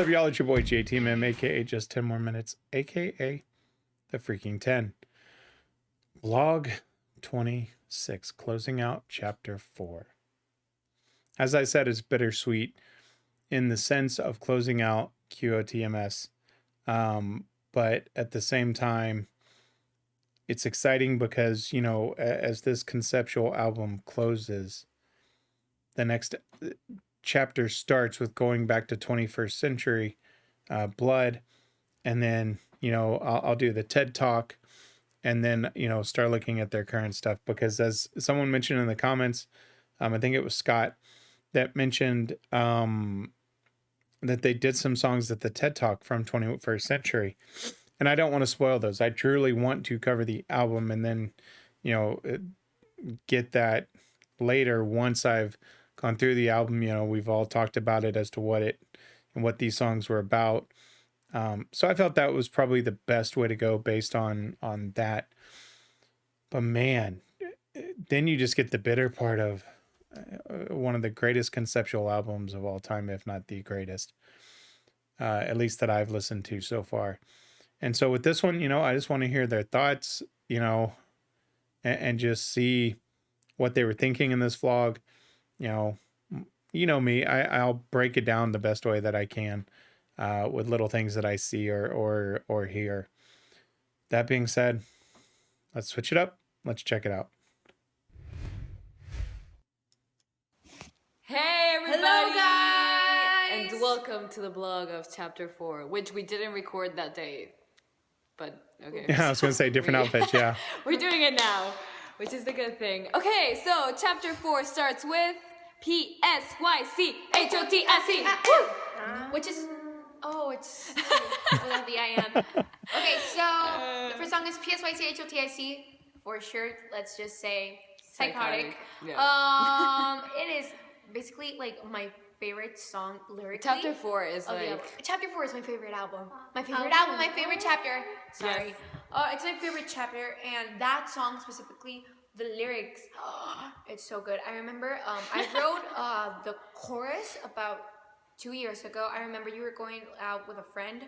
up, y'all? It's your boy JTMM, aka Just 10 More Minutes, aka The Freaking 10. Vlog 26, closing out chapter 4. As I said, it's bittersweet in the sense of closing out QOTMS, but at the same time, it's exciting because, you know, as this conceptual album closes, the next chapter starts with going back to 21st century blood, and then, you know, I'll do the TED Talk, and then, you know, start looking at their current stuff, because as someone mentioned in the comments, I think it was Scott that mentioned that they did some songs at the TED Talk from 21st century, and I don't want to spoil those. I truly want to cover the album and then, you know, get that later once I've gone through the album. You know, we've all talked about it as to what it and what these songs were about. So I felt that was probably the best way to go based on that. But man, then you just get the bitter part of one of the greatest conceptual albums of all time, if not the greatest, at least that I've listened to so far. And so with this one, you know, I just want to hear their thoughts, you know, and just see what they were thinking in this vlog. You know me, I'll break it down the best way that I can, with little things that I see or hear. That being said, let's switch it up. Let's check it out. Hey everybody! Hello guys! And welcome to the vlog of chapter 4, which we didn't record that day. But, okay. Yeah, I was going to say different outfits, yeah. We're doing it now, which is the good thing. Okay, so chapter 4 starts with P-S-Y-C-H-O-T-I-C. Which is... Oh, it's without the I-M. Okay, so the first song is P-S-Y-C-H-O-T-I-C. For short, let's just say Psychotic. Yeah. It is basically like my favorite song lyrically. Chapter 4 is like... Chapter 4 is my favorite album. My favorite album, my favorite chapter. Sorry. Yes. It's my favorite chapter, and that song specifically, the lyrics, it's so good. I remember I wrote the chorus about 2 years ago. I remember you were going out with a friend,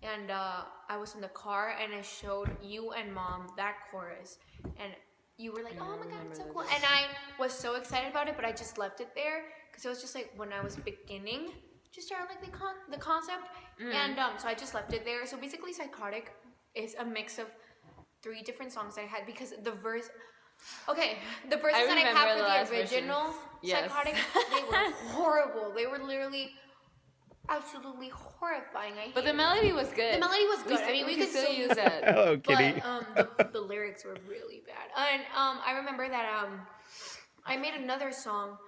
and I was in the car, and I showed you and Mom that chorus, and you were like, oh my god, it's so cool. And I was so excited about it, but I just left it there because it was just like when I was beginning to start like the concept. And so I just left it there. So basically Psychotic is a mix of 3 different songs that I had, because the verses that I have for the original Psychotic, they were horrible. They were literally absolutely horrifying. But the melody was good. The melody was good. I mean, we could still use it. Hello, Kitty. But the lyrics were really bad. And I remember that I made another song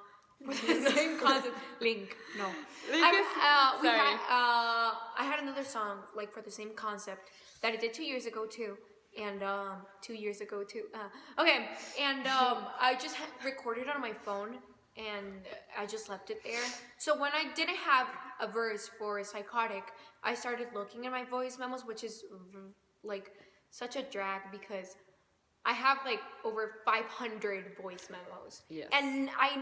with the same concept. Link. No. I had another song like for the same concept that I did 2 years ago too. And 2 years ago too. Okay. And I just recorded it on my phone, and I just left it there. So when I didn't have a verse for Psychotic, I started looking at my voice memos, which is like such a drag because I have like over 500 voice memos. Yes. And I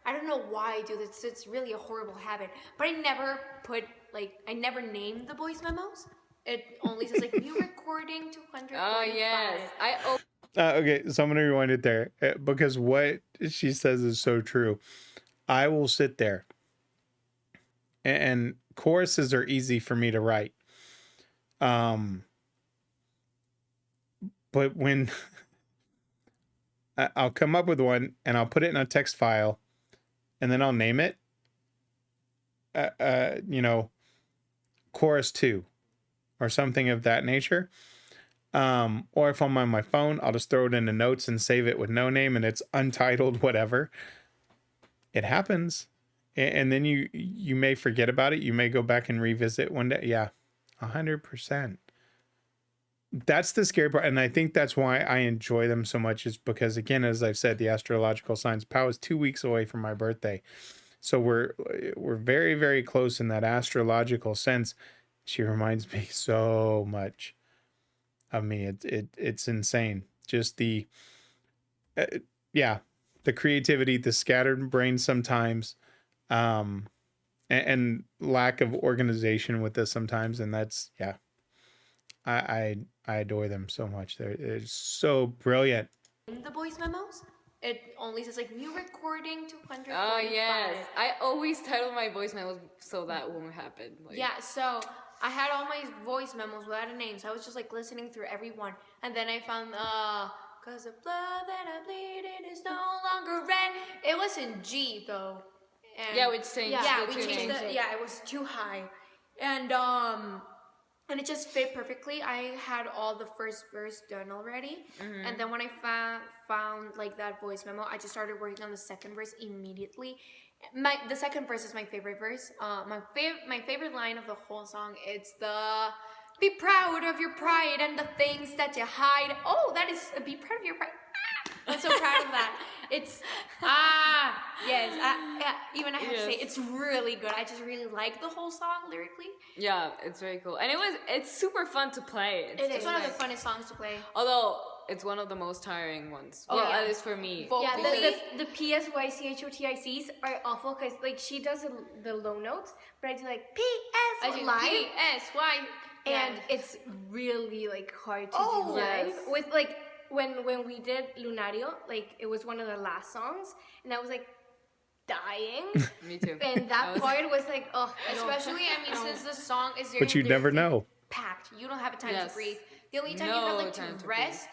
don't know why I do this, it's really a horrible habit, but I never name the voice memos. It only says like new recording 245. Oh yes. Okay, so I'm going to rewind it there, because what she says is so true. I will sit there, and choruses are easy for me to write. But when I'll come up with one and I'll put it in a text file, and then I'll name it, you know, chorus 2 or something of that nature. Or if I'm on my phone, I'll just throw it into notes and save it with no name, and it's untitled, whatever. It happens. And then you may forget about it. You may go back and revisit one day. Yeah, 100%. That's the scary part. And I think that's why I enjoy them so much, is because, again, as I've said, the astrological signs, Pow is 2 weeks away from my birthday. So we're very, very close in that astrological sense. She reminds me so much of me. It's insane. Just the creativity, the scattered brain sometimes, and and lack of organization with this sometimes. And that's, yeah, I adore them so much. They're so brilliant. In the voice memos, it only says like new recording 245. Oh yes, I always title my voice memos so that won't happen. Like, Yeah, so I had all my voice memos without a name, so I was just like listening through every one, and then I found cause the blood that I bleeding is no longer red. It was in G though. And yeah, which changed yeah, the we changed tuning. it. Yeah, it was too high, and it just fit perfectly. I had all the first verse done already, and then when I found like that voice memo, I just started working on the second verse immediately. The second verse is my favorite verse. My favorite line of the whole song. It's the "Be proud of your pride and the things that you hide." Oh, that is be proud of your pride. I'm so proud of that. It's yes. Even I have to say it's really good. I just really like the whole song lyrically. Yeah, it's very cool, and it's super fun to play. It's one of the funnest songs to play. Although it's one of the most tiring ones. Oh, Well, yeah. at least for me. Yeah, The PSYCHOTICs are awful because like she does the low notes, but I do like I PS do live, P-S-Y. and it's really like hard to Oh, do live. yes. With like when we did Lunario, like it was one of the last songs, and I was like dying, Me too. and that was- part was like oh, Especially, I mean, since the song is very But you never know. packed, you don't have a time Yes. to breathe. The only time you No have like time to to rest,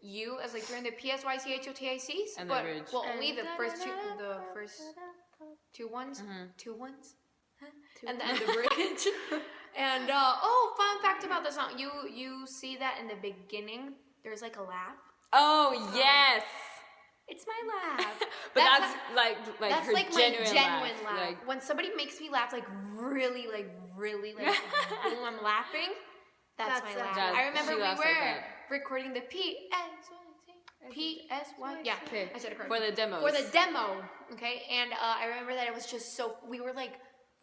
you as like during the PSYCHOTICs, And the but bridge. well, only the first two ones, Huh? and the bridge. And fun fact about the song, you see that in the beginning, there's like a laugh. Oh yes, It's my laugh. but that's like That's her like my genuine genuine laugh. Like, When somebody makes me laugh, like really, like boom, I'm laughing. That's my laugh. That- I remember she we laughs were like that. recording the PSY. Yeah, okay, I said it for correctly. the demos. For the demo, okay. And I remember that it was just so we were like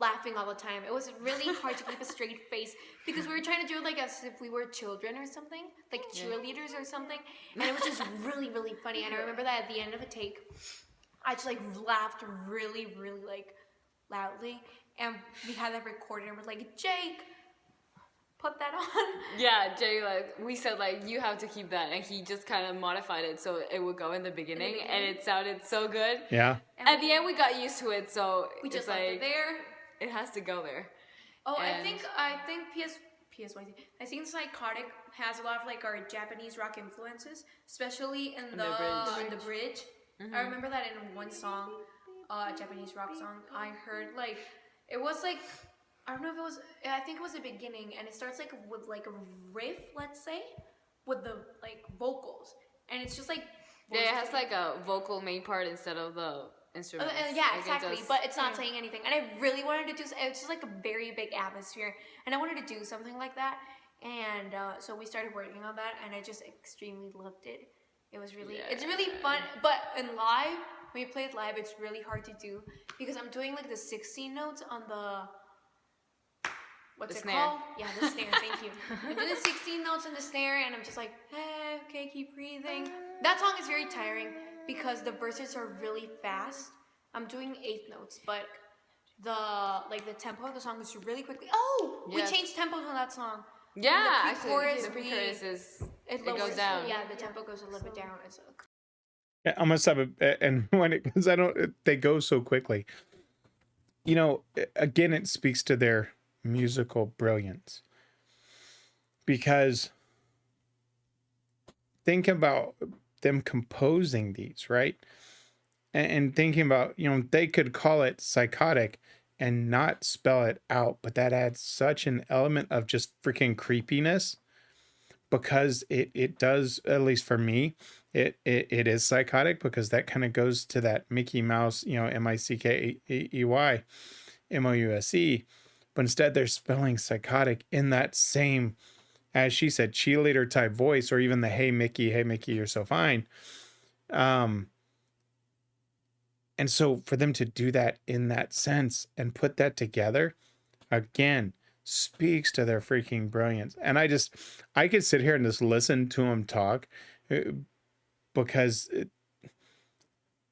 laughing all the time. It was really hard to keep a straight face because we were trying to do it like as if we were children or something, like cheerleaders or something. And it was just really, really funny. And I remember that at the end of a take, I just like laughed really, really like loudly. And we had that recorded and we're like, Jake, put that on. Yeah, Jay, like, we said, like, you have to keep that, and he just kind of modified it so it would go in the beginning, and it sounded so good. Yeah. At the end, we got used to it, so We it's just left like, it there. it has to go there. Oh, And- I think PSYC. I think Psychotic has a lot of like our Japanese rock influences, especially in the bridge. the bridge. I remember that in one song, a Japanese rock song, I heard like it was like I don't know if it was. I think it was the beginning, and it starts like with like a riff, let's say, with the like vocals, and it's just like Yeah, it has like a vocal main part instead of the instrument. yeah, exactly. But it's not saying anything, and I really wanted to do. It's just like a very big atmosphere, and I wanted to do something like that, and so we started working on that, and I just extremely loved it. It was really, it's really fun. But in live, when you play it live, it's really hard to do because I'm doing like the 16 notes on the. What's The it snare. called? Yeah, the snare. Thank you. I'm doing the 16 notes on the snare, and I'm just like, okay, keep breathing. That song is very tiring because the verses are really fast. I'm doing eighth notes, but the tempo of the song is really quickly. Oh, Yes. we changed tempos on that song. Yeah, the actually, pre-chorus, the pre-chorus is, it lowers- goes down. Yeah, the tempo goes a little bit down. It's Yeah, I'm gonna stop it, and when it because I don't, they go so quickly. You know, again, it speaks to their musical brilliance because think about them composing these, right? And thinking about, you know, they could call it Psychotic and not spell it out, but that adds such an element of just freaking creepiness because it does, at least for me, it is psychotic because that kind of goes to that Mickey Mouse, you know, Mickey Mouse, but instead they're spelling psychotic in that same, as she said, cheerleader type voice, or even the hey Mickey, you're so fine. And so for them to do that in that sense and put that together, again, speaks to their freaking brilliance. And I could sit here and just listen to them talk because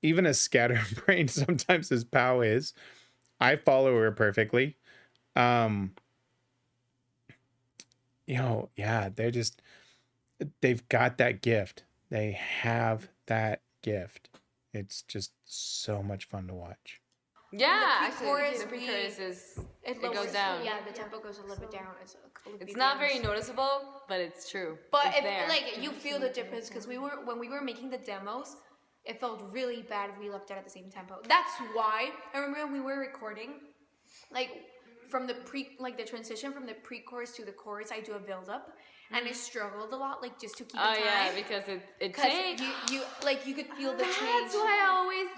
even as scatterbrained sometimes as Pow is, I follow her perfectly. Um, yeah, they've got that gift. They have that gift. It's just so much fun to watch. Yeah, pre-chorus, actually, the pre-chorus it lowers- goes down. Yeah, the tempo goes a little bit down. It's not very noticeable, but it's true. But it's there. like you feel the difference because when we were making the demos, it felt really bad if we left it at the same tempo. That's why I remember when we were recording, like from the the transition from the pre-chorus to the chorus, I do a build-up, and I struggled a lot, like just to keep the time. Oh yeah, because it changed. You could feel the change. That's why I always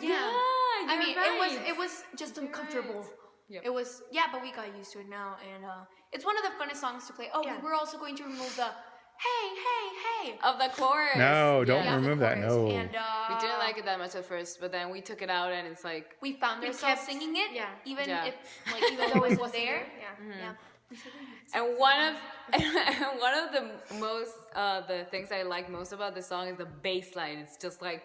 I mean, right. it was just uncomfortable. Right. Yep. It was but we got used to it now, and it's one of the funnest songs to play. Oh, we were also going to remove the hey of the chorus. No, don't remove that. No. And we didn't like it that much at first, but then we took it out, and it's like we found ourselves singing it, even if even though it was there. Yeah. And one of the most the things I like most about the song is the bass line. It's just like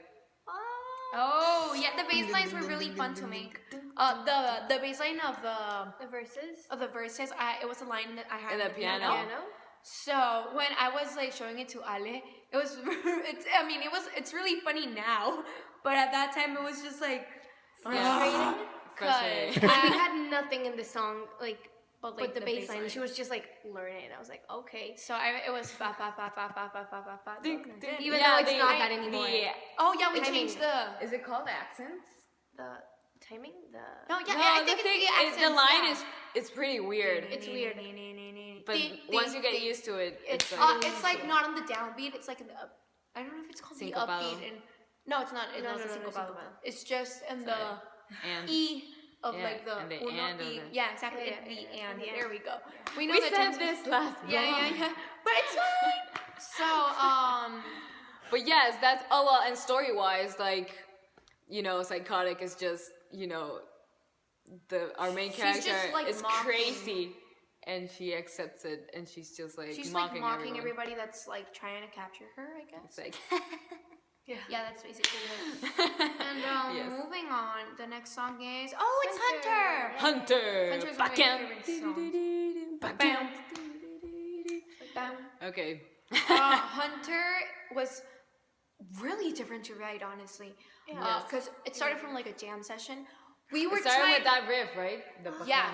oh yeah, the bass lines were really fun to make. The bass line of the verses. It was a line that I had in the piano. So when I was like showing it to Ale, it was it's really funny now, but at that time it was just like frustrating. I had nothing in the song but the bass line. She was just like learning it. I was like, okay. So it was fa fa fa fa fa fa fa fa fa. Even though it's not that anymore. We changed the. Is it called accents? The timing. I think it's the line is pretty weird. It's weird. But once you get used to it, it's like not on the downbeat. It's like in the up. I don't know if it's called the upbeat. And no, it's not. It's not syncopado. It's just in the E. Of like the and the uno and y, of the, yeah, exactly. And there we go. We said this last yeah. But it's fine. So but yes, that's well, and story wise, like, Psychotic is just, our main character is crazy, and she accepts it, and she's just like mocking everybody that's like trying to capture her, I guess. It's like Yeah, that's basically it. And moving on, the next song is it's Hunter. Hunter's one of my favorite songs. Okay. Hunter was really different to write, honestly. Because it started from like a jam session. We were starting with that riff, right? Yeah,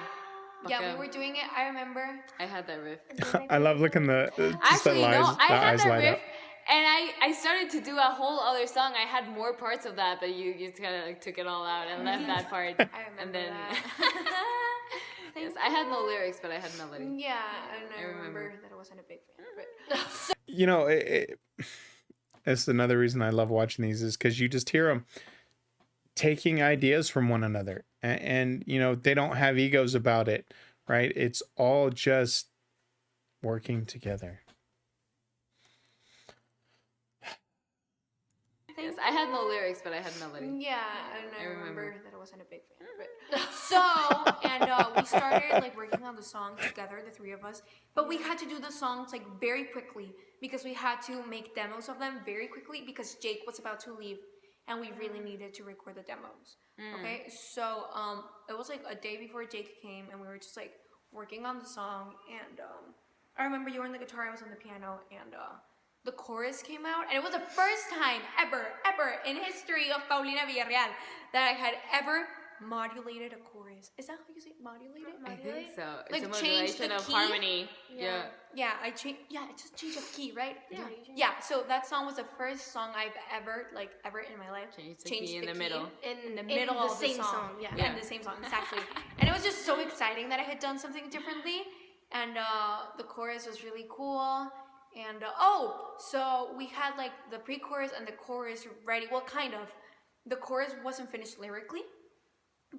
we were doing it. I remember. I had that riff. I love looking the Actually, eyes, I had that light riff. up. And I started to do a whole other song. I had more parts of that, but you kind of like took it all out and left that part. I remember and then, that. Yes, I had no lyrics, but I had melody. Yeah, and I remember that I wasn't a big fan of it. That's another reason I love watching these is because you just hear them taking ideas from one another. And they don't have egos about it, right? It's all just working together. Yes, I had no lyrics, but I had melody. Yeah, and I remember that I wasn't a big fan of it. We started like working on the song together, the three of us. But we had to do the songs like very quickly because we had to make demos of them very quickly because Jake was about to leave, and we really needed to record the demos. Okay, so it was like a day before Jake came, and we were just like working on the song. And I remember you were on the guitar, I was on the piano, and the chorus came out, and it was the first time ever in history of Paulina Villarreal that I had ever modulated a chorus. Is that how you say modulated? I think so. It's like a modulation of key? harmony. Yeah, I changed. Yeah, it's just change of key, right? Yeah. So that song was the first song I've ever in my life changed the key in the middle. In the middle of the song. Yeah, in the same song, exactly. And it was just so exciting that I had done something differently, and the chorus was really cool. And so we had like the pre-chorus and the chorus ready. Well, kind of. The chorus wasn't finished lyrically,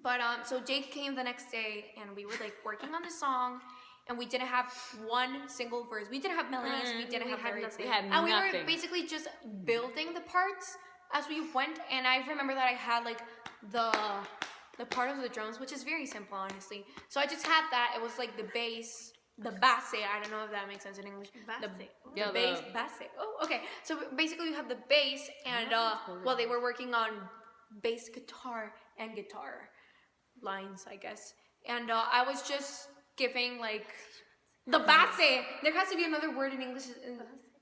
but so Jake came the next day, and we were like working on the song, and we didn't have one single verse. We didn't have melodies. We didn't have lyrics. We had and nothing. We were basically just building the parts as we went. And I remember that I had like the part of the drums, which is very simple, honestly. So I just had that. It was like the bass. The basse, I don't know if that makes sense in English. The bass, basse. Oh, okay. So basically, you have the bass, and they were working on bass guitar and guitar. lines, I guess. And I was just giving like the base. There has to be another word in English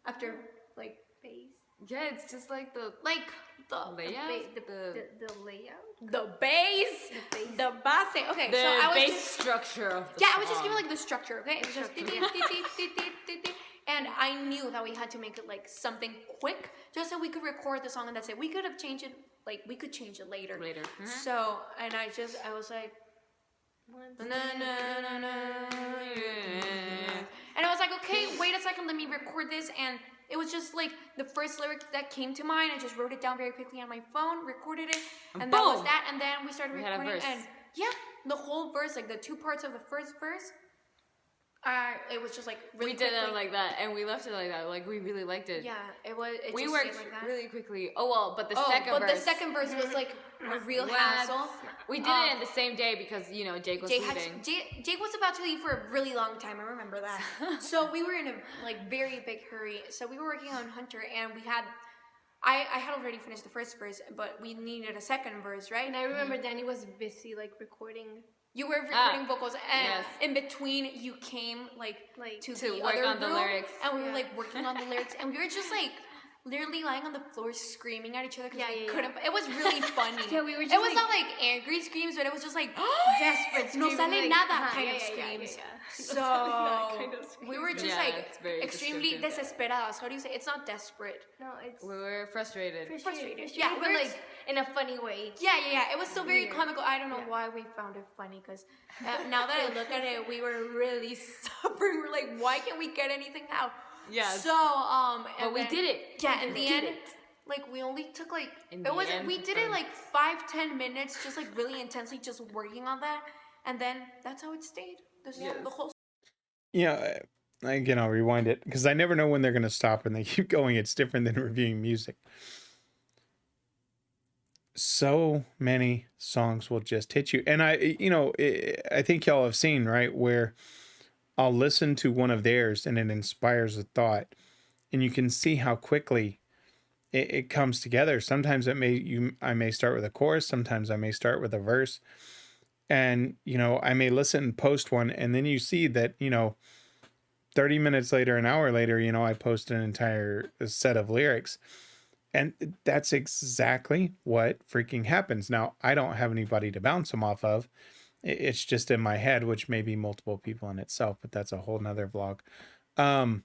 after like Bass. Yeah, it's just like the like the layout. The layout. the bass, the base. Okay, The so I was base just structure of the yeah, song. I was just giving like the structure. Okay, it was just and I knew that we had to make it like something quick, just so we could record the song and that's it. We could have changed it, like we could change it later. So and I was like. Na, na, na, na, yeah. And I was like, okay, wait a second, let me record this. And it was just like the first lyric that came to mind. I just wrote it down very quickly on my phone, recorded it, and that was that. And then we started recording, and yeah, the whole verse, like the two parts of the first verse. It was just like really. We did it like that, and we left it like that. Like we really liked it. Yeah, it was. It we just worked like that. really quickly. Oh well, but the second verse was like a real hassle. We did it in the same day because Jake was leaving. Jake was about to leave for a really long time. I remember that. So we were in a like very big hurry. So we were working on Hunter, and we had. I had already finished the first verse, but we needed a second verse, right? And I remember Danny was busy like recording. You were recording vocals, and in between you came like to the work other on the room, lyrics, and we were like working on the lyrics, and we were just like literally lying on the floor screaming at each other because we couldn't. It was really funny. Yeah, we were. Just it was not like angry screams, but it was just like desperate. No sale like, nada kind of screams. So kind of we were just like extremely desesperadas. How do you say? It's not desperate. No, it's. We were frustrated. Yeah, but like in a funny way. Yeah. It was so very comical. I don't know why we found it funny because now that I look at it, we were really suffering. We're like, why can't we get anything out? Yeah. So but we did it. Yeah, in the end, like we only took like we did it like 5-10 minutes, just like really intensely, just working on that, and then that's how it stayed. The whole. Yeah, again, I'll rewind it because I never know when they're going to stop and they keep going. It's different than reviewing music. So many songs will just hit you. And I think y'all have seen, right, where I'll listen to one of theirs and it inspires a thought. And you can see how quickly it comes together. Sometimes I may start with a chorus. Sometimes I may start with a verse. And, I may listen and post one. And then you see that, 30 minutes later, an hour later, I post an entire set of lyrics. And that's exactly what freaking happens. Now, I don't have anybody to bounce them off of. It's just in my head, which may be multiple people in itself, but that's a whole nother vlog. But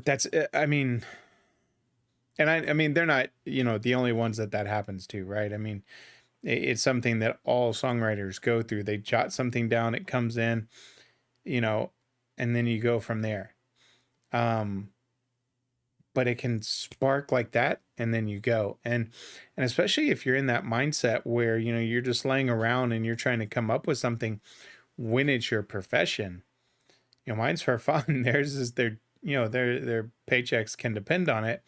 that's, I mean, and I mean, they're not, the only ones that happens to, right? I mean, it's something that all songwriters go through. They jot something down, it comes in, and then you go from there. But it can spark like that and then you go. And especially if you're in that mindset where, you're just laying around and you're trying to come up with something when it's your profession. Mine's for fun. Theirs is their paychecks can depend on it.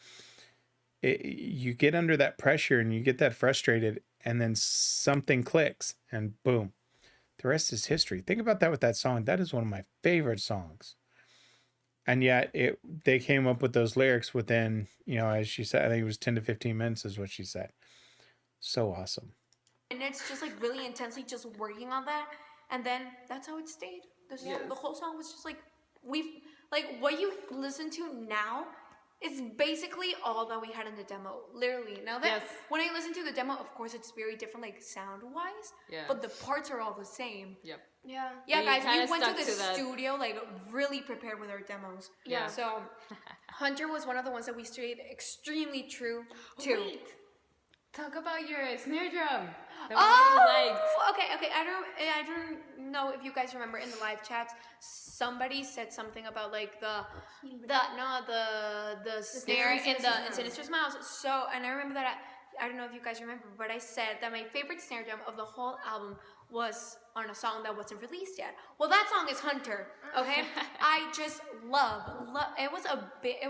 You get under that pressure and you get that frustrated and then something clicks and boom, the rest is history. Think about that with that song. That is one of my favorite songs. And yet they came up with those lyrics within, as she said, I think it was 10 to 15 minutes is what she said. So awesome. And it's just like really intensely just working on that. And then that's how it stayed. The whole song was just like, what you listen to now is basically all that we had in the demo. Literally. Now that when I listen to the demo, of course it's very different, like sound wise. Yeah. But the parts are all the same. Yep. Yeah, guys, we went to the studio like really prepared with our demos. Yeah. So Hunter was one of the ones that we stayed extremely true to. Wait. Talk about your snare drum. Okay. I don't know if you guys remember in the live chats, somebody said something about like the snare in the Sinister Smiles. So, and I remember that I don't know if you guys remember, but I said that my favorite snare drum of the whole album was on a song that wasn't released yet. Well, that song is Hunter, okay? I just love, it was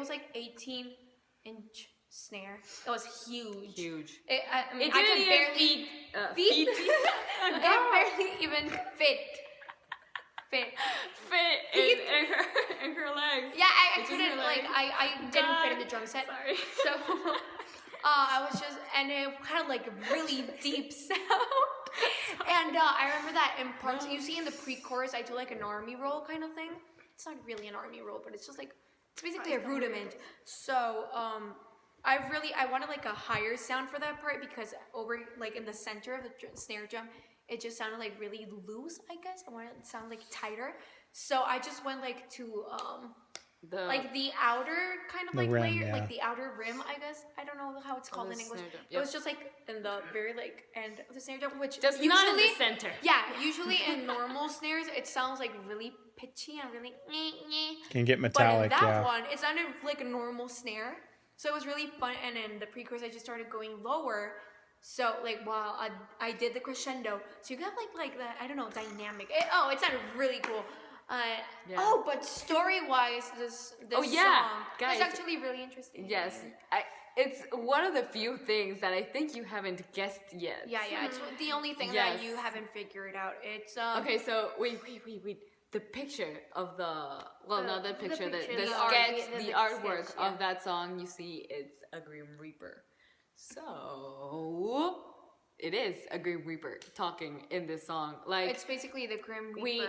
like 18-inch snare. It was huge. I mean, I could barely feet. It barely even fit in her legs. Yeah, I couldn't, like, I didn't fit in the drum set. Sorry. So I was just, and it had like a really deep sound. And I remember that in parts, you see in the pre-chorus, I do like an army roll kind of thing. It's not really an army roll, but it's just like, it's basically a rudiment. So I wanted like a higher sound for that part because over like in the center of the snare drum, it just sounded like really loose, I guess. I wanted it to sound like tighter. So I just went like to like the outer kind of The like rim, layer, yeah. like the outer rim, I guess. I don't know how it's called in English. It was just like in the very like end of the snare drum, which Just usually not in the center. Yeah, usually in normal snares it sounds like really pitchy and really Can get but in metallic, that yeah. one it sounded like a normal snare. So it was really fun, and in the pre-chorus I just started going lower. So like while I did the crescendo, so you got like the I don't know dynamic. It sounded really cool. Yeah. Oh, but story-wise, this Oh, yeah, song guys. is actually really interesting. Yes, it's one of the few things that I think you haven't guessed yet. Yeah, it's the only thing Yes. that you haven't figured out. It's Okay, so wait. The picture of not the picture, the picture, the sketch, art, the the artwork sketch, yeah. of that song, you see it's a Grim Reaper. So it is a Grim Reaper talking in this song. Like it's basically the Grim Reaper.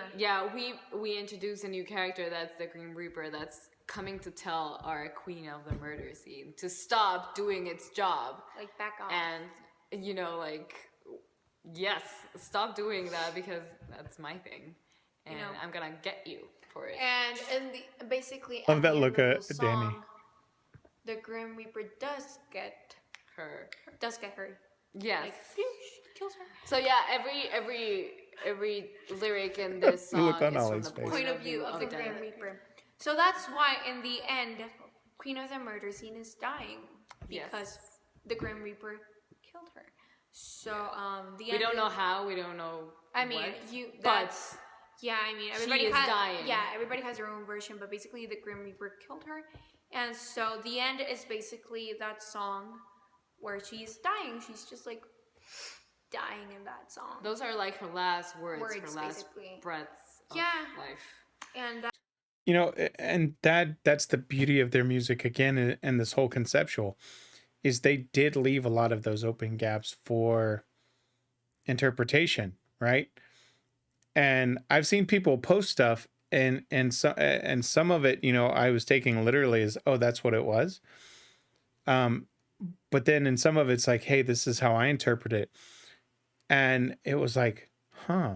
we introduce a new character that's the Grim Reaper that's coming to tell our queen of the murder scene to stop doing its job. Like back off. And yes, stop doing that because that's my thing. And I'm gonna get you for it. And basically Love at that the look end of at the Danny. song, the Grim Reaper does get Her. her. Yes. Like kills her. So yeah, every lyric in this The song look on is from Ollie's the face. Point of view of the death. Grim Reaper. So that's why in the end, Queen of the Murder Scene is dying because Yes. the Grim Reaper killed her. So the We end don't know how. We don't know. I mean, what, that's yeah. I mean, everybody is has dying. yeah. Everybody has their own version, but basically, the Grim Reaper killed her, and so the end is basically that song where she's dying. She's just like dying in that song. those are like her last words, her last basically. breaths of Yeah. life. And You know, and that's the beauty of their music again, and this whole conceptual is they did leave a lot of those open gaps for interpretation, right? And I've seen people post stuff and some of it, I was taking literally as, oh, that's what it was. But then in some of it's like, hey, this is how I interpret it. And it was like, huh.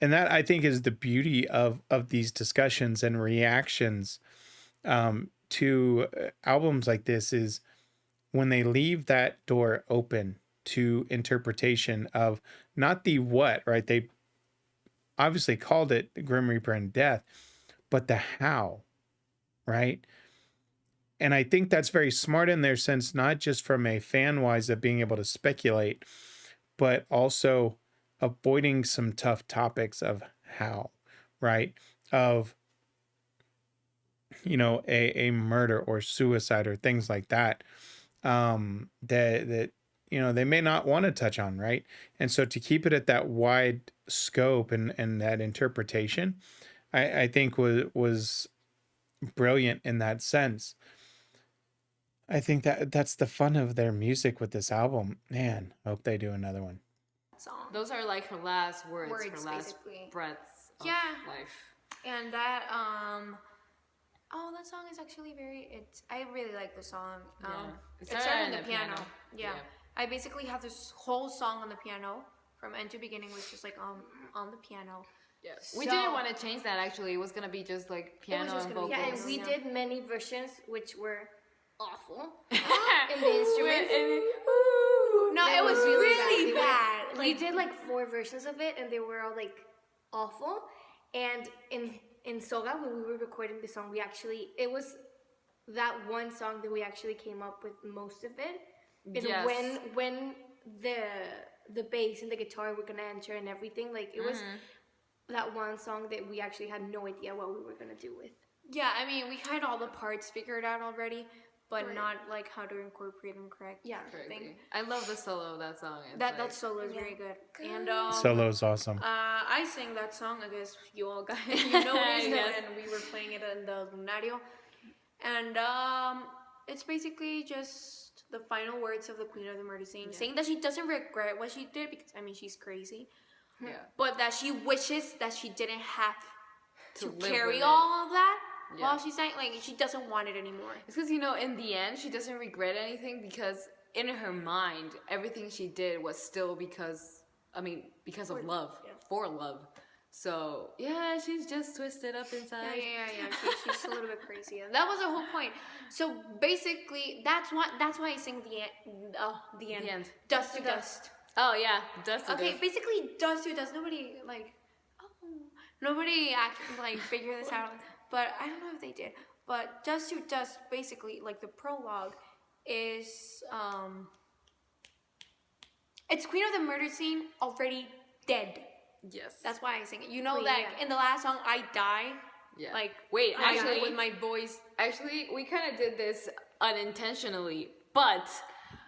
And that I think is the beauty of these discussions and reactions to albums like this is when they leave that door open to interpretation of not the what, right? They obviously called it Grim Reaper and Death, but the how, right? And I think that's very smart in their sense, not just from a fan wise of being able to speculate, but also avoiding some tough topics of how, right? Of, a murder or suicide or things like that, that they may not want to touch on, right? And so to keep it at that wide scope and that interpretation, I think was brilliant in that sense. I think that's the fun of their music with this album. Man, I hope they do another one. song. Those are like her last words, her last basically. breaths of Yeah. life. And that that song is actually I really like the song. It It started on the piano. Yeah. I basically have this whole song on the piano from end to beginning was just like on the piano. Yeah. We So- didn't want to change that actually. It was gonna be just like piano just and gonna vocals. be- Yeah, and we Yeah. did many versions which were awful. in the instruments. No, it was really They were- bad. we did like 4 versions of it, and they were all like awful. And in Soga, when we were recording the song, it was that one song that we actually came up with most of it. And Yes. when the bass and the guitar were gonna enter and everything, like it was that one song that we actually had no idea what we were gonna do with. Yeah, I mean, we had all the parts figured out already, but Right. not like how to incorporate them correct. Yeah. Crazy. I love the solo of that song. It's That like, solo is very good. And Solo's awesome. I sang that song. I guess you all got you noticed Yes. and we were playing it in the Lunario. And it's basically just dust. The final words of the Queen of the Murder Scene, saying that she doesn't regret what she did because, I mean, she's crazy. Yeah. But that she wishes that she didn't have to live carry with it. all of that Yeah. while she's dying. Like, she doesn't want it anymore. It's because, in the end, she doesn't regret anything because in her mind, everything she did was still because of love, for love. So, yeah, she's just twisted up inside. Yeah. She's a little bit crazy. And that was the whole point. So basically, that's why I sing the end. The end. Dust to dust. Oh, yeah, dust to Okay, dust. basically, dust to dust. Nobody actually figured this out. But I don't know if they did. But dust to dust, basically, the prologue is it's Queen of the Murder Scene already dead. Yes. That's why I sing it. You know Queen, that yeah. in the last song, I die. Yeah. Wait, actually, with my voice, Actually, we kind of did this unintentionally, but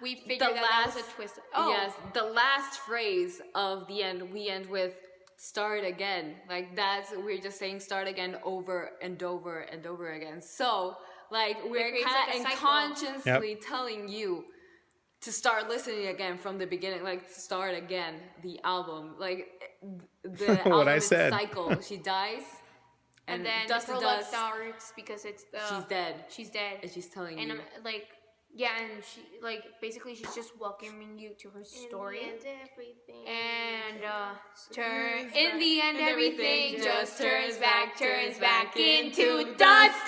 we figured that was a twist. Oh, yes, the last phrase of the end, we end with "start again." We're just saying "start again" over and over and over again. So, we're creates kind of a cycle. unconsciously telling you to start listening again from the beginning, to start again the album, the album What I is a said. cycle. She dies. and then dust the to prologue dust. starts because it's the She's dead. She's dead, And she's telling and you. and she basically she's just welcoming you to her story. In the end, everything. And turns in the end, And everything everything just just turns back into dust.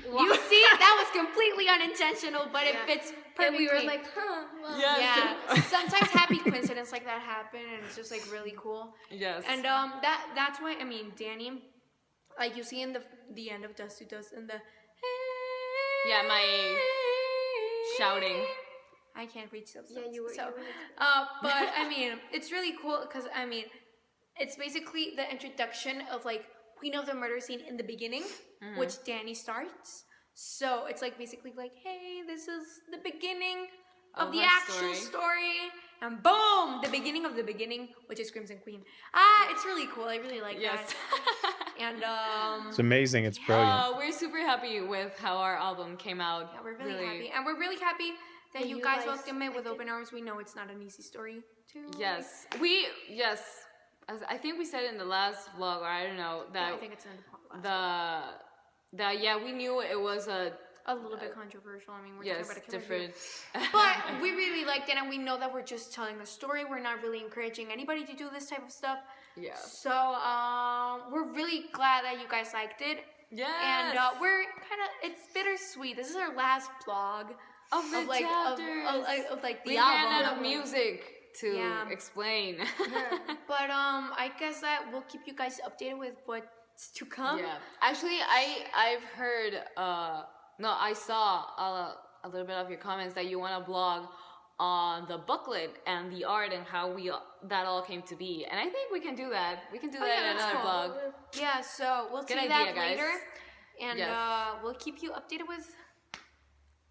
You see, that was completely unintentional, but it fits And perfectly. we were like, well. Yes. Yeah, sometimes happy coincidence like that happen, and it's just really cool. Yes. And that's why Danny, you see in the end of Dust to Dust, and the Yeah, my shouting. I can't reach those. Yeah, notes. you were. So, you were but it's really cool because it's basically the introduction of Queen of the Murder Scene in the beginning, which Danny starts. So it's basically hey, this is the beginning of the her actual story, and boom, the beginning of the beginning, which is Crimson Queen. It's really cool. I really like Yes. that. And It's amazing. It's brilliant. We're super happy with how our album came out. yeah, we're really happy, and we're really happy that That you you guys guys welcome it with liked it. open arms. We know it's not an easy story too. Yes. As I think we said in the last vlog, or I don't know, that I think it's in the podcast. we knew it was a little bit controversial. I mean, we're yes, talking about a killer different. but we really liked it, and we know that we're just telling the story. We're not really encouraging anybody to do this type of stuff. Yeah. So we're really glad that you guys liked it. Yes. And we're it's bittersweet. This is our last vlog of the chapters. of the we album. ran out of music to Yeah. explain. But I guess that we'll keep you guys updated with what's to come. Yeah. Actually, I've heard. I saw a little bit of your comments that you want to blog on the booklet and the art and how that all came to be. And I think we can do that. We can do that in that's another cool. blog. Yeah, so we'll Good see idea, that guys. later. And Yes. we'll keep you updated with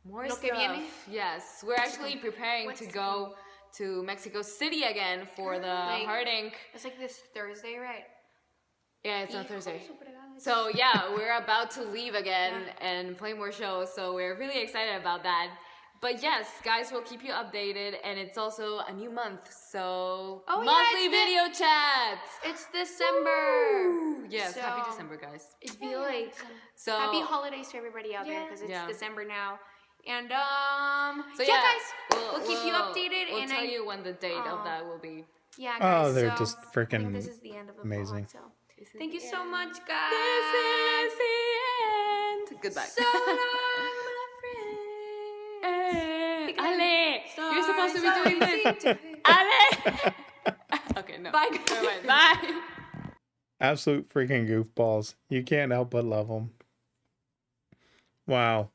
More Lo que stuff. viene. Yes, we're actually preparing to go to Mexico City again for the Hard Ink. it's this Thursday, right? Yeah, it's on Thursday. So yeah, we're about to leave again and play more shows, so we're really excited about that. But yes, guys, we'll keep you updated, and it's also a new month, so monthly it's video chats. It's December. Woo! Yes, So- happy December, guys. I feel like So Happy holidays to everybody out there because it's Yeah. December now. And so guys, we'll keep you updated. We'll and tell you when the date of that will be. Yeah, Oh, guys. they're so just I think freaking this is the end of the amazing. vlog, so thank you so much, guys. This is the end. Goodbye. So long, my friend. Ale, you're supposed to be doing this. this. Ale. Okay, no. Bye, Never mind. Bye. Absolute freaking goofballs. You can't help but love them. Wow.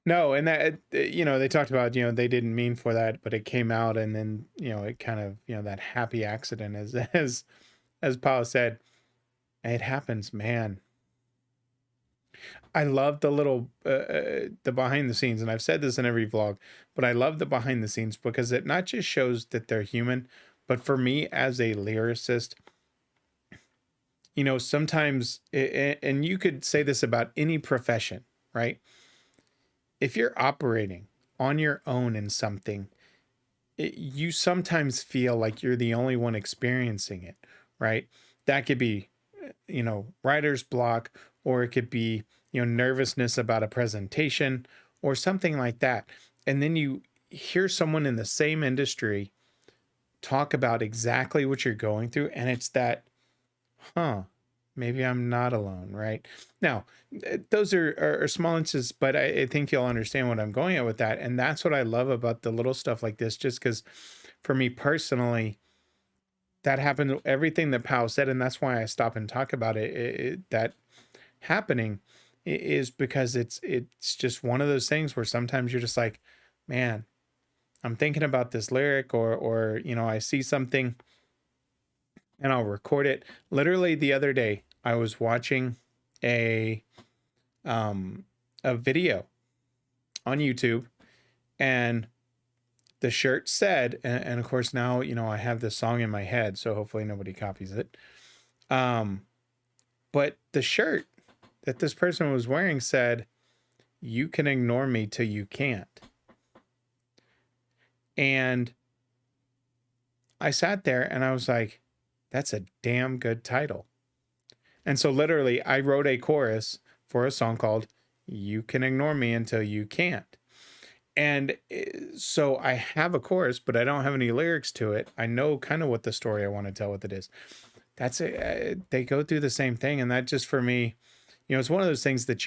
No, and that, they talked about, they didn't mean for that, but it came out, and then, it kind of, that happy accident, as Paul said, it happens, man. I love the little, the behind the scenes, and I've said this in every vlog, but I love the behind the scenes because it not just shows that they're human, but for me as a lyricist, sometimes, and you could say this about any profession, right? if you're operating on your own in something, you sometimes feel like you're the only one experiencing it, right? That could be, writer's block, or it could be, nervousness about a presentation or something like that. And then you hear someone in the same industry talk about exactly what you're going through, and it's that, huh, maybe I'm not alone, right? Now, those are small instances, but I think you'll understand what I'm going at with that. And that's what I love about the little stuff like this, just because for me personally, that happened, everything that Powell said, and that's why I stop and talk about that happening is because it's just one of those things where sometimes you're just like, man, I'm thinking about this lyric, or I see something and I'll record it. Literally the other day, I was watching a a video on YouTube, and the shirt said, and of course now I have this song in my head, so hopefully nobody copies it. But the shirt that this person was wearing said, "You can ignore me till you can't." And I sat there and I was like, that's a damn good title. And so literally I wrote a chorus for a song called "You Can Ignore Me Until You Can't." And so I have a chorus, but I don't have any lyrics to it. I know kind of what the story I want to tell with it is. That's it. They go through the same thing. And that just for me, it's one of those things that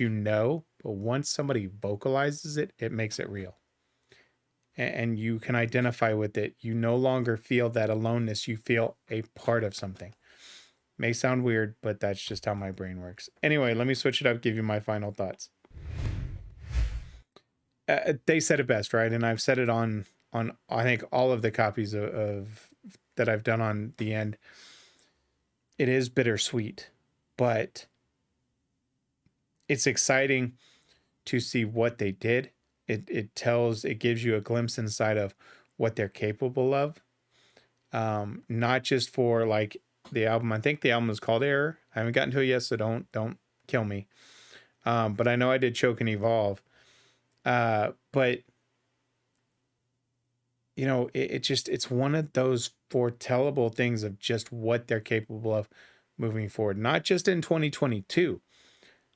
but once somebody vocalizes it, it makes it real. And you can identify with it. You no longer feel that aloneness. You feel a part of something. May sound weird, but that's just how my brain works. Anyway, let me switch it up, give you my final thoughts. They said it best, right? And I've said it on I think all of the copies of that I've done on the end. It is bittersweet, but it's exciting to see what they did. It gives you a glimpse inside of what they're capable of. Not just for like the album. I think the album is called Error. I haven't gotten to it yet, so don't kill me. But I know I did Choke and Evolve. But it's one of those foretellable things of just what they're capable of moving forward. Not just in 2022.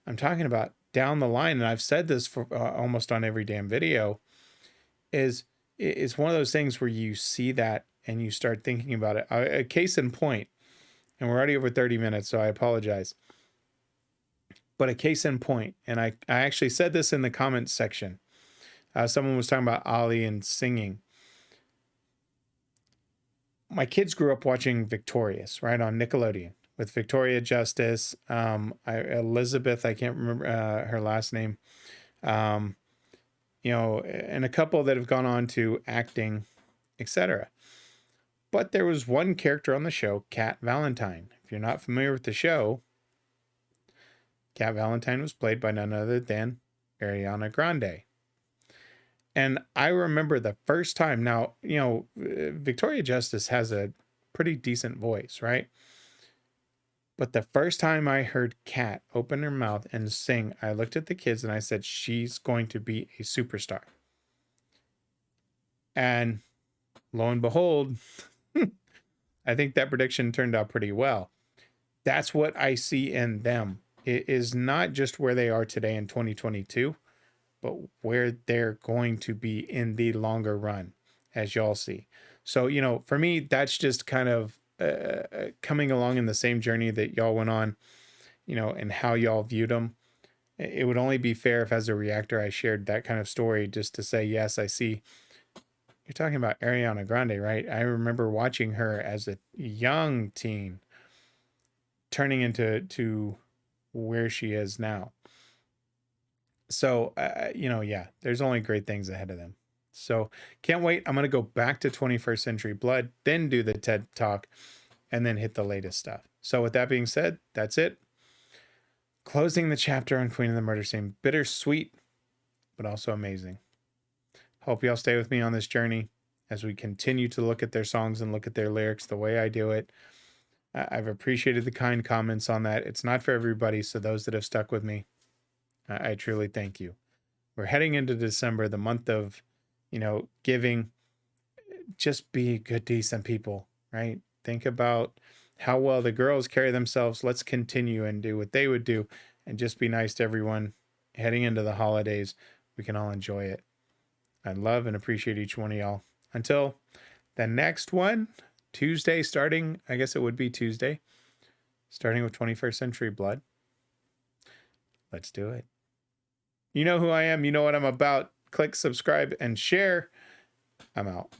I'm talking about down the line, and I've said this for almost on every damn video. It's one of those things where you see that and you start thinking about it. A case in point, and we're already over 30 minutes, so I apologize. But a case in point, and I actually said this in the comments section. Someone was talking about Ali and singing. My kids grew up watching Victorious, right, on Nickelodeon with Victoria Justice, Elizabeth, I can't remember her last name, and a couple that have gone on to acting, etc. But there was one character on the show, Cat Valentine. If you're not familiar with the show, Cat Valentine was played by none other than Ariana Grande. And I remember the first time, now, Victoria Justice has a pretty decent voice, right? But the first time I heard Cat open her mouth and sing, I looked at the kids and I said, she's going to be a superstar. And lo and behold, I think that prediction turned out pretty well. That's what I see in them. It is not just where they are today in 2022, but where they're going to be in the longer run, as y'all see. So, for me, that's just kind of coming along in the same journey that y'all went on, and how y'all viewed them. It would only be fair if, as a reactor, I shared that kind of story just to say, yes, I see. You're talking about Ariana Grande, right? I remember watching her as a young teen turning into where she is now. So, yeah, there's only great things ahead of them. So can't wait. I'm going to go back to 21st Century Blood, then do the TED Talk, and then hit the latest stuff. So with that being said, that's it. Closing the chapter on Queen of the Murder Scene. Bittersweet, but also amazing. Hope y'all stay with me on this journey as we continue to look at their songs and look at their lyrics the way I do it. I've appreciated the kind comments on that. It's not for everybody, so those that have stuck with me, I truly thank you. We're heading into December, the month of, giving. Just be good, decent people, right? Think about how well the girls carry themselves. Let's continue and do what they would do and just be nice to everyone heading into the holidays. We can all enjoy it. I love and appreciate each one of y'all. Until the next one, Tuesday starting, I guess it would be Tuesday, starting with 21st Century Blood. Let's do it. You know who I am. You know what I'm about. Click subscribe and share. I'm out.